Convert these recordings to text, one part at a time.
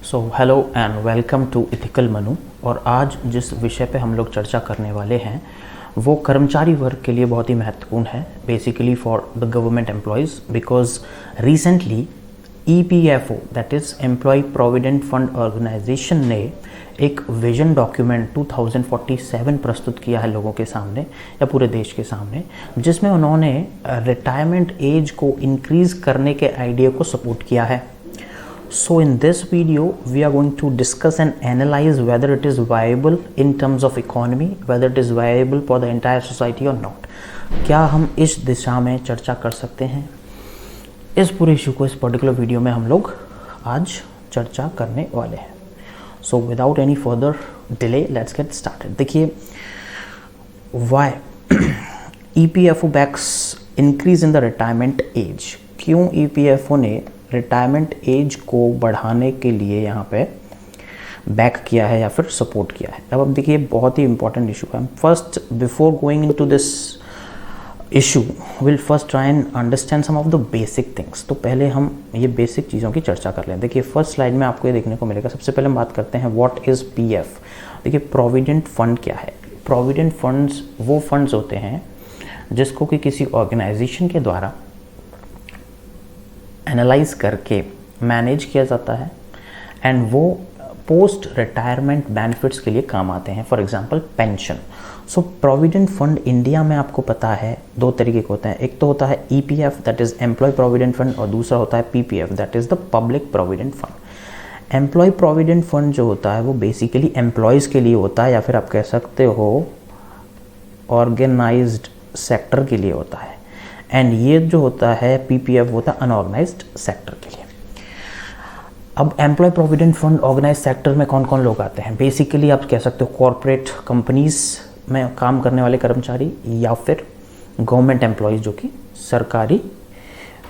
So hello and welcome to ethical Manu. और आज जिस विषय पे हम लोग चर्चा करने वाले हैं वो कर्मचारी वर्ग के लिए बहुत ही महत्वपूर्ण है, basically for the government employees, because recently EPFO that is employ provident fund organisation ने एक विजन डॉक्यूमेंट 2047 प्रस्तुत किया है लोगों के सामने या पूरे देश के सामने, जिसमें उन्होंने रिटायरमेंट एज को इंक्रीज़ करने के आइडिया को सपोर्ट किया है। So in this video we are going to discuss and analyze whether it is viable in terms of economy, whether it is viable for the entire society or not। क्या हम इस दिशा में चर्चा कर सकते हैं? इस पूरे इशू को इस पर्टिकुलर वीडियो में हम लोग आज चर्चा करने वाले हैं। So without any further delay let's get started। देखिए why EPFO backs increase in the retirement age। क्यों EPFO ने रिटायरमेंट एज को बढ़ाने के लिए यहाँ पे बैक किया है या फिर सपोर्ट किया है? अब देखिए बहुत ही इंपॉर्टेंट इशू है। First before going into this issue will first try and understand some of the basic things. तो पहले हम ये बेसिक चीज़ों की चर्चा कर लें। देखिए फर्स्ट स्लाइड में आपको ये देखने को मिलेगा। सबसे पहले हम बात करते हैं व्हाट इज़ PF। देखिए प्रोविडेंट फंड क्या है? प्रोविडेंट फंड्स वो फंड्स होते हैं जिसको कि किसी ऑर्गेनाइजेशन के द्वारा एनालाइज करके मैनेज किया जाता है एंड वो पोस्ट रिटायरमेंट बेनिफिट्स के लिए काम आते हैं। For example pension. So provident fund India में आपको पता है दो तरीके के होते हैं। एक तो होता है EPF that is employ provident fund और दूसरा होता है PPF that is the public provident fund. Employ provident fund जो होता है वो बेसिकली एम्प्लॉयज़ के लिए होता है या फिर आप कह सकते हो ऑर्गेनाइज्ड सेक्टर के लिए होता है। एंड ये जो होता है PPF होता है अनऑर्गेनाइज्ड सेक्टर के लिए। अब employ provident fund organise sector में कौन कौन लोग आते हैं? बेसिकली आप कह सकते हो कॉरपोरेट कंपनीज में काम करने वाले कर्मचारी या फिर गवर्नमेंट एम्प्लॉयज़ जो कि सरकारी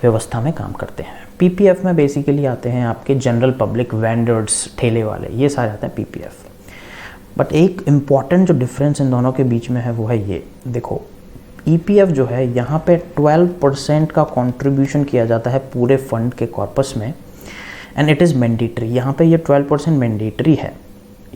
व्यवस्था में काम करते हैं। PPF में बेसिकली आते हैं आपके जनरल पब्लिक, वेंडर्स, ठेले वाले, ये सारे आते हैं PPF। बट एक इम्पॉर्टेंट जो डिफरेंस इन दोनों के बीच में है वो है ये। देखो EPF जो है यहाँ पे 12% का कंट्रीब्यूशन किया जाता है पूरे फंड के कॉर्पस में एंड इट इज़ मैंडेटरी। यहाँ पे ये 12% मैंडेटरी है।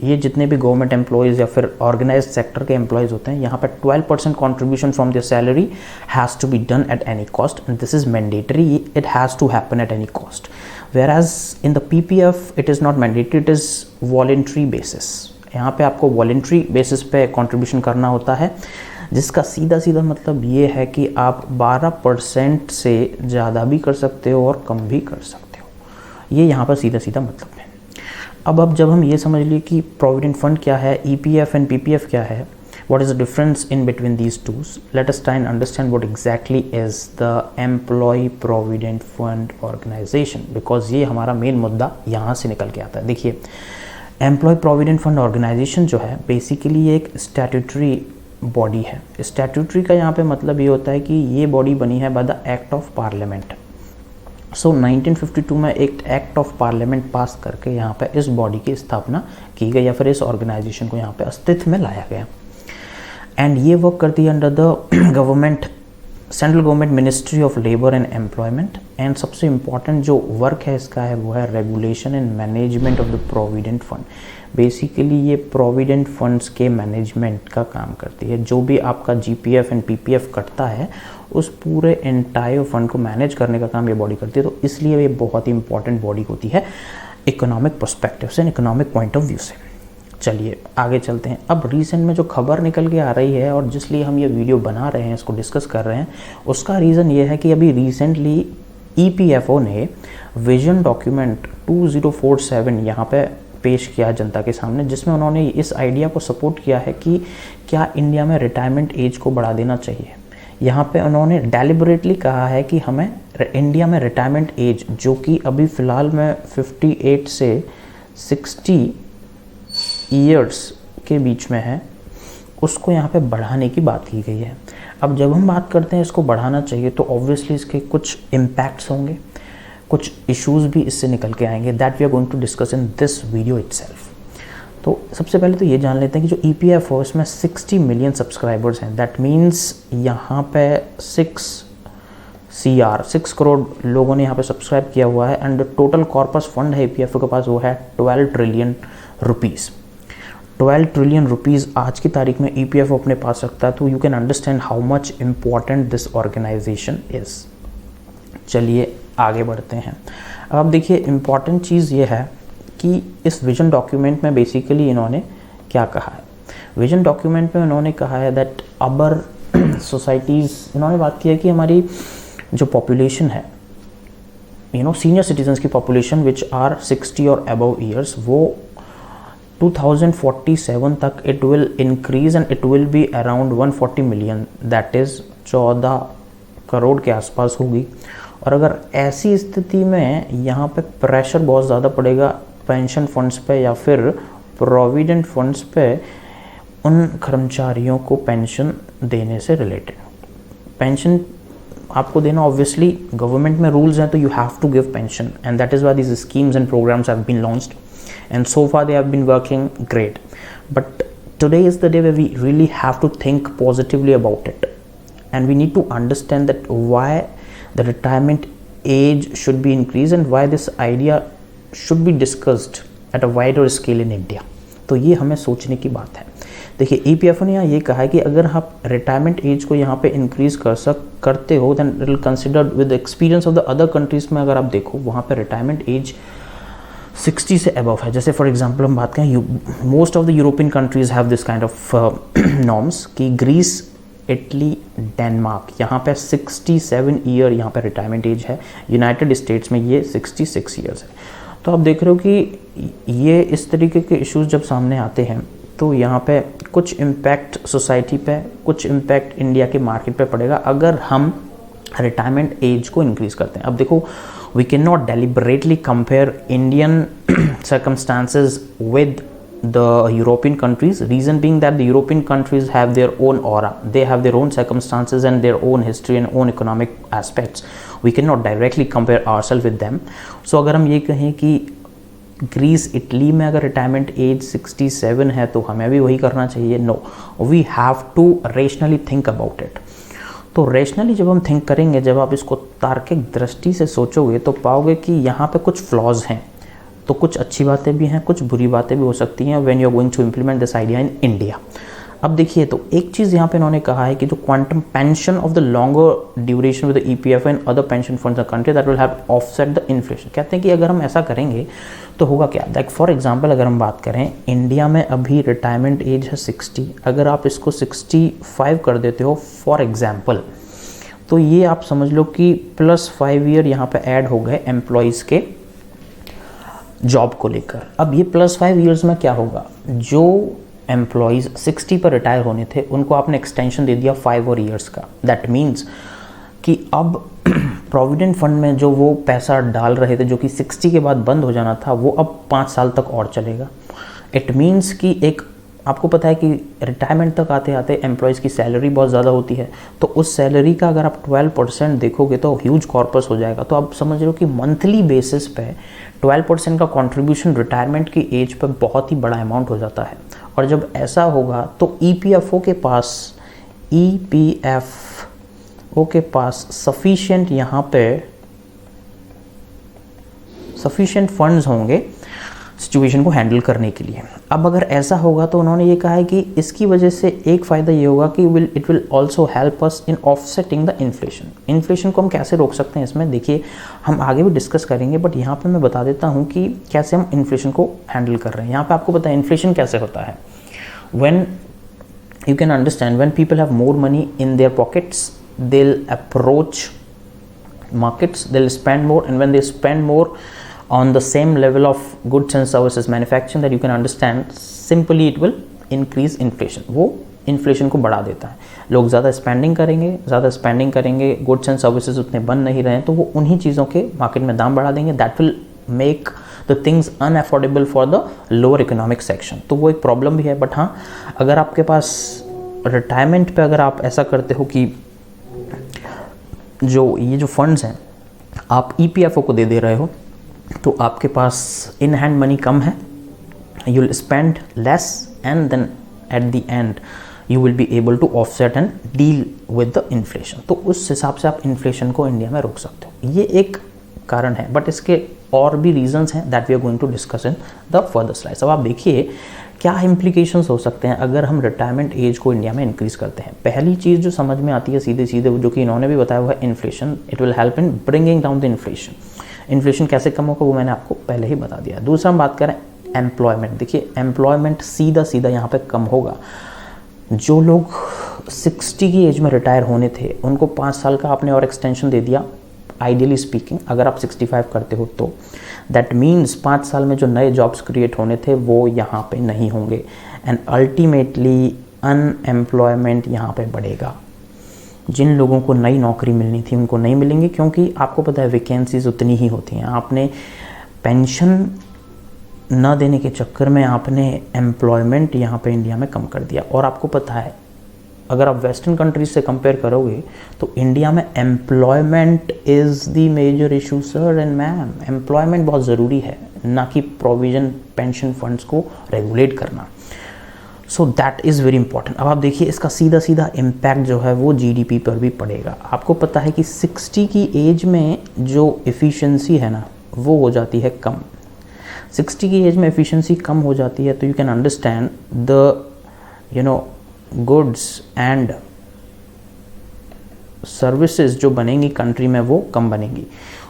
ये जितने भी गवर्नमेंट एम्प्लॉयज़ या फिर ऑर्गेनाइज्ड सेक्टर के एम्प्लॉयज़ होते हैं यहाँ पे 12% contribution from their salary has to be done at any cost and this is mandatory. It has to happen at any cost. Whereas in the PPF it is not mandatory, it is voluntary basis. यहाँ पे आपको voluntary basis पे contribution करना होता है, जिसका सीधा सीधा मतलब ये है कि आप 12% से ज़्यादा भी कर सकते हो और कम भी कर सकते हो। ये यहाँ पर सीधा सीधा मतलब है। अब जब हम ये समझ लिए कि प्रोविडेंट फंड क्या है, EPF एंड PPF क्या है, what is the difference in between these two, let us try and understand what exactly is the employee provident fund organization, because ये हमारा मेन मुद्दा यहाँ से निकल के आता है। देखिए एम्प्लॉय प्रोविडेंट फंड ऑर्गेनाइजेशन जो है बेसिकली एक स्टैट्यूटरी बॉडी है। स्टैट्यूटरी का यहाँ पे मतलब ये होता है कि ये बॉडी बनी है by the act of parliament. So 1952 में एक एक्ट ऑफ पार्लियामेंट पास करके यहाँ पे इस बॉडी की स्थापना की गई या फिर इस ऑर्गेनाइजेशन को यहाँ पे अस्तित्व में लाया गया एंड ये वर्क करती है under the government, central government ministry of labour and employment. And सबसे इम्पॉर्टेंट जो वर्क है इसका है वो है regulation and management of the provident fund. Basically ये प्रोविडेंट फंड्स के मैनेजमेंट का काम करती है। जो भी आपका GPF एंड PPF कटता है उस पूरे एंटायर फंड को मैनेज करने का काम ये बॉडी करती है। तो इसलिए ये बहुत ही इंपॉर्टेंट बॉडी होती है इकोनॉमिक पर्सपेक्टिव से, इकोनॉमिक पॉइंट ऑफ व्यू से। चलिए आगे चलते हैं। अब रिसेंट में जो खबर निकल के आ रही है और जिसलिए हम ये वीडियो बना रहे हैं, इसको डिस्कस कर रहे हैं, उसका रीज़न ये है कि अभी रिसेंटली EPFO ने विजन डॉक्यूमेंट 2047 यहाँ पे पेश किया जनता के सामने, जिसमें उन्होंने इस आइडिया को सपोर्ट किया है कि क्या इंडिया में रिटायरमेंट एज को बढ़ा देना चाहिए। यहाँ पे उन्होंने डेलिबरेटली कहा है कि हमें इंडिया में रिटायरमेंट एज जो कि अभी फ़िलहाल में 58 से 60 ईयर्स के बीच में है, उसको यहाँ पे बढ़ाने की बात की गई है। अब जब हम बात करते हैं इसको बढ़ाना चाहिए तो ऑब्वियसली इसके कुछ इम्पैक्ट्स होंगे, कुछ इश्यूज भी इससे निकल के आएंगे that we are going to discuss in this video itself. तो सबसे पहले तो ये जान लेते हैं कि जो EPF हो इसमें 60 मिलियन सब्सक्राइबर्स हैं। दैट मीन्स यहाँ पे 6 CR 6 करोड़ लोगों ने यहाँ पे सब्सक्राइब किया हुआ है एंड टोटल कॉर्पस फंड है EPFO के पास वो है 12 ट्रिलियन रुपीज़। 12 ट्रिलियन रुपीज़ आज की तारीख में EPFO अपने पास रखता है, तो you can understand how much important this organisation is. चलिए आगे बढ़ते हैं। अब देखिए इम्पॉर्टेंट चीज़ ये है कि इस विजन डॉक्यूमेंट में बेसिकली इन्होंने क्या कहा है। विजन डॉक्यूमेंट में उन्होंने कहा है दैट अबर सोसाइटीज़, इन्होंने बात की है कि हमारी जो पॉपुलेशन है, सीनियर सिटीजन्स की पॉपुलेशन विच आर 60 और अबव ईयर्स, वो 2047 तक it will increase and it will be around 140 million, that is 14 crore के आसपास होगी। और अगर ऐसी स्थिति में यहाँ पे प्रेशर बहुत ज़्यादा पड़ेगा पेंशन फंड्स पे या फिर प्रोविडेंट फंड्स पे उन कर्मचारियों को पेंशन देने से रिलेटेड। पेंशन आपको देना, ऑब्वियसली गवर्नमेंट में रूल्स हैं तो you have to give pension and that is why this schemes and programmes have been launched and so far they have been working great, but today is the day where we really have to think positively about it and we need to understand that why the retirement age should be increased and why this idea should be discussed at a wider scale in India। तो ये हमें सोचने की बात है। देखिए EPFO ने यहाँ ये कहा है कि अगर आप रिटायरमेंट एज को यहाँ पे इंक्रीज करते हो then it will considered with the experience of the other countries में अगर आप देखो वहाँ पे रिटायरमेंट एज 60 से अबव है। जैसे फॉर एग्जांपल हम बात करें, most of the European countries have this kind of norms कि ग्रीस, इटली, डेनमार्क, यहाँ पे 67 ईयर यहाँ पे रिटायरमेंट एज है। यूनाइटेड स्टेट्स में ये 66 ईयर्स है। तो आप देख रहे हो कि ये इस तरीके के इश्यूज जब सामने आते हैं तो यहाँ पे कुछ इम्पैक्ट सोसाइटी पे, कुछ इम्पैक्ट इंडिया के मार्केट पे पड़ेगा अगर हम रिटायरमेंट एज को इंक्रीज करते हैं। अब देखो, we can not deliberately compare Indian circumstances with the European countries, reason being that the European countries have their own aura, they have their own circumstances and their own history and own economic aspects. We cannot directly compare ourselves with them. So अगर हम ये कहें कि Greece, Italy में अगर retirement age 67 है तो हमें भी वही करना चाहिए, no, we have to rationally think about it. तो रेशनली जब हम थिंक करेंगे, जब आप इसको तार्किक दृष्टि से सोचोगे तो पाओगे कि यहाँ पे कुछ फ्लॉज हैं। तो कुछ अच्छी बातें भी हैं, कुछ बुरी बातें भी हो सकती हैं when you are going to implement this idea in India. अब देखिए, तो एक चीज़ यहाँ पे इन्होंने कहा है कि जो quantum pension of the longer duration with the EPFO and other pension funds in the country that will have offset the inflation. कहते हैं कि अगर हम ऐसा करेंगे तो होगा क्या, लाइक फॉर एग्जाम्पल अगर हम बात करें, इंडिया में अभी रिटायरमेंट एज है 60, अगर आप इसको 65 कर देते हो फॉर एग्जाम्पल, तो ये आप समझ लो कि +5 ईयर यहाँ पे ऐड हो गए एम्प्लॉयज़ के जॉब को लेकर। अब ये +5 ईयर्स में क्या होगा, जो एम्प्लॉयज़ 60 पर रिटायर होने थे उनको आपने एक्सटेंशन दे दिया 5 और ईयर्स का। दैट मीन्स कि अब प्रोविडेंट फंड में जो वो पैसा डाल रहे थे जो कि 60 के बाद बंद हो जाना था, वो अब 5 साल तक और चलेगा। इट मीन्स कि एक, आपको पता है कि रिटायरमेंट तक आते आते एम्प्लॉयज़ की सैलरी बहुत ज़्यादा होती है, तो उस सैलरी का अगर आप 12% देखोगे तो ह्यूज कॉर्पस हो जाएगा। तो आप समझ रहे हो कि मंथली बेसिस पे 12% का कंट्रीब्यूशन रिटायरमेंट की एज पर बहुत ही बड़ा अमाउंट हो जाता है। और जब ऐसा होगा तो EPFO के पास सफिशिएंट यहाँ पे सफिशिएंट फंड्स होंगे सिचुएशन को हैंडल करने के लिए। अब अगर ऐसा होगा तो उन्होंने ये कहा है कि इसकी वजह से एक फ़ायदा ये होगा कि it will also help us in offsetting the inflation. Inflation को हम कैसे रोक सकते हैं, इसमें देखिए हम आगे भी डिस्कस करेंगे, बट यहाँ पे मैं बता देता हूँ कि कैसे हम इन्फ्लेशन को हैंडल कर रहे हैं। यहाँ पे आपको पता है इन्फ्लेशन कैसे होता है, when you can understand when people have more money in their pockets they will approach markets, they'll spend more, and when they spend more on the same level of goods and services manufacturing, that you can understand simply it will increase inflation। वो inflation को बढ़ा देता है। लोग ज़्यादा spending करेंगे, goods and services उतने बन नहीं रहे हैं, तो वो उन्हीं चीज़ों के मार्केट में दाम बढ़ा देंगे। That will make the things unaffordable for the lower economic section. तो वो एक प्रॉब्लम भी है। बट हाँ, अगर आपके पास रिटायरमेंट पे अगर आप ऐसा करते हो कि ये जो फंड्स हैं आप EPFO को दे रहे हो, तो आपके पास इन हैंड मनी कम है, you will spend less, and then at the end you will be able to offset and deal with the inflation. तो उस हिसाब से आप इन्फ्लेशन को इंडिया में रोक सकते हो। ये एक कारण है, बट इसके और भी रीजंस हैं that we are going to discuss in the further slides. अब आप देखिए क्या इम्प्लीकेशंस हो सकते हैं अगर हम रिटायरमेंट एज को इंडिया में इंक्रीज करते हैं। पहली चीज़ जो समझ में आती है सीधे सीधे, जो कि इन्होंने भी बताया हुआ है, inflation. It will help in bringing down the inflation. Inflation कैसे कम होगा वो मैंने आपको पहले ही बता दिया। दूसरा हम बात करें एम्प्लॉयमेंट। देखिए एम्प्लॉयमेंट सीधा सीधा यहाँ पे कम होगा। जो लोग 60 की एज में रिटायर होने थे उनको 5 साल का आपने और एक्सटेंशन दे दिया, आइडियली स्पीकिंग अगर आप 65 करते हो तो दैट मीन्स 5 साल में जो नए जॉब्स क्रिएट होने थे वो यहाँ पे नहीं होंगे एंड अल्टीमेटली अनएम्प्लॉयमेंट यहाँ पे बढ़ेगा। जिन लोगों को नई नौकरी मिलनी थी उनको नहीं मिलेंगी, क्योंकि आपको पता है वैकेंसीज उतनी ही होती हैं। आपने पेंशन न देने के चक्कर में आपने एम्प्लॉयमेंट यहाँ पे इंडिया में कम कर दिया। और आपको पता है अगर आप वेस्टर्न कंट्रीज से कंपेयर करोगे तो इंडिया में employment is the major issue sir and ma'am. Employment बहुत ज़रूरी है, ना कि प्रोविजन पेंशन फंड्स को रेगुलेट करना। So that is very important. अब आप देखिए इसका सीधा सीधा इम्पैक्ट जो है वो जीडीपी पर भी पड़ेगा। आपको पता है कि 60 की एज में जो एफिशिएंसी है ना वो हो जाती है कम। 60 की एज में एफिशिएंसी कम हो जाती है तो you can understand the goods and services जो बनेंगी कंट्री में वो कम बनेंगी।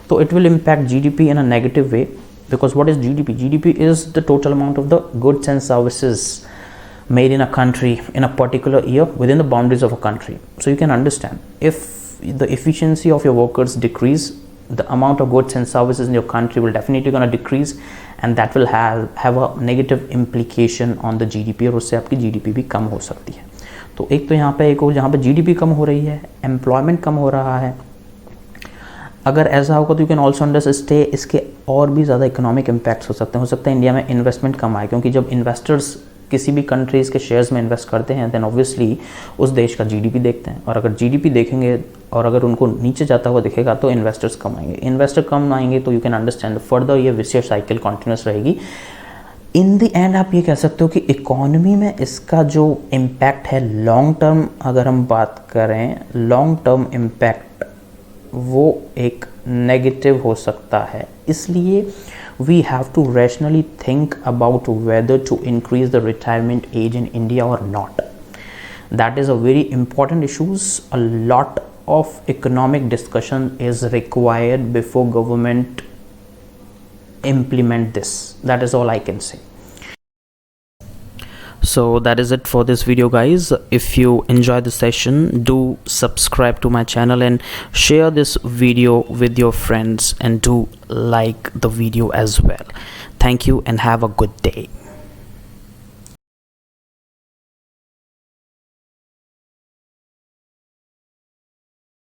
तो it will impact GDP in a negative way, because what is GDP? GDP is the total amount of the goods and services made in a country in a particular year within the boundaries of a country. So you can understand if the efficiency of your workers decrease, the amount of goods and services in your country will definitely going to decrease and that will have a negative implication on the GDP और उससे आपकी GDP भी कम हो सकती है। तो एक तो यहाँ पे एक जहाँ पे GDP कम हो रही है, एम्प्लॉयमेंट कम हो रहा है। अगर ऐसा होगा तो यू कैन ऑल्सो अंडरस्टैंड इसके और भी ज़्यादा इकोनॉमिक इम्पैक्ट्स हो सकते हैं। हो सकता है इंडिया में इन्वेस्टमेंट कम आए, क्योंकि जब इन्वेस्टर्स किसी भी कंट्रीज़ के शेयर्स में इन्वेस्ट करते हैं देन ऑब्वियसली उस देश का जीडीपी देखते हैं, और अगर जीडीपी देखेंगे और अगर उनको नीचे जाता हुआ दिखेगा तो इन्वेस्टर्स कम आएंगे। इन्वेस्टर कम आएंगे तो यू कैन अंडरस्टैंड फर्दर ये विशियस साइकिल कंटिन्यूस रहेगी। इन द एंड आप ये कह सकते हो कि इकोनॉमी में इसका जो इम्पैक्ट है लॉन्ग टर्म, अगर हम बात करें लॉन्ग टर्म इम्पैक्ट, वो एक नेगेटिव हो सकता है। इसलिए we have to rationally think about whether to increase the retirement age in India or not. That is a very important issue. A lot of economic discussion is required before government implement this. That is all I can say. So that is it for this video guys. If you enjoyed the session, do subscribe to my channel and share this video with your friends and do like the video as well. Thank you and have a good day.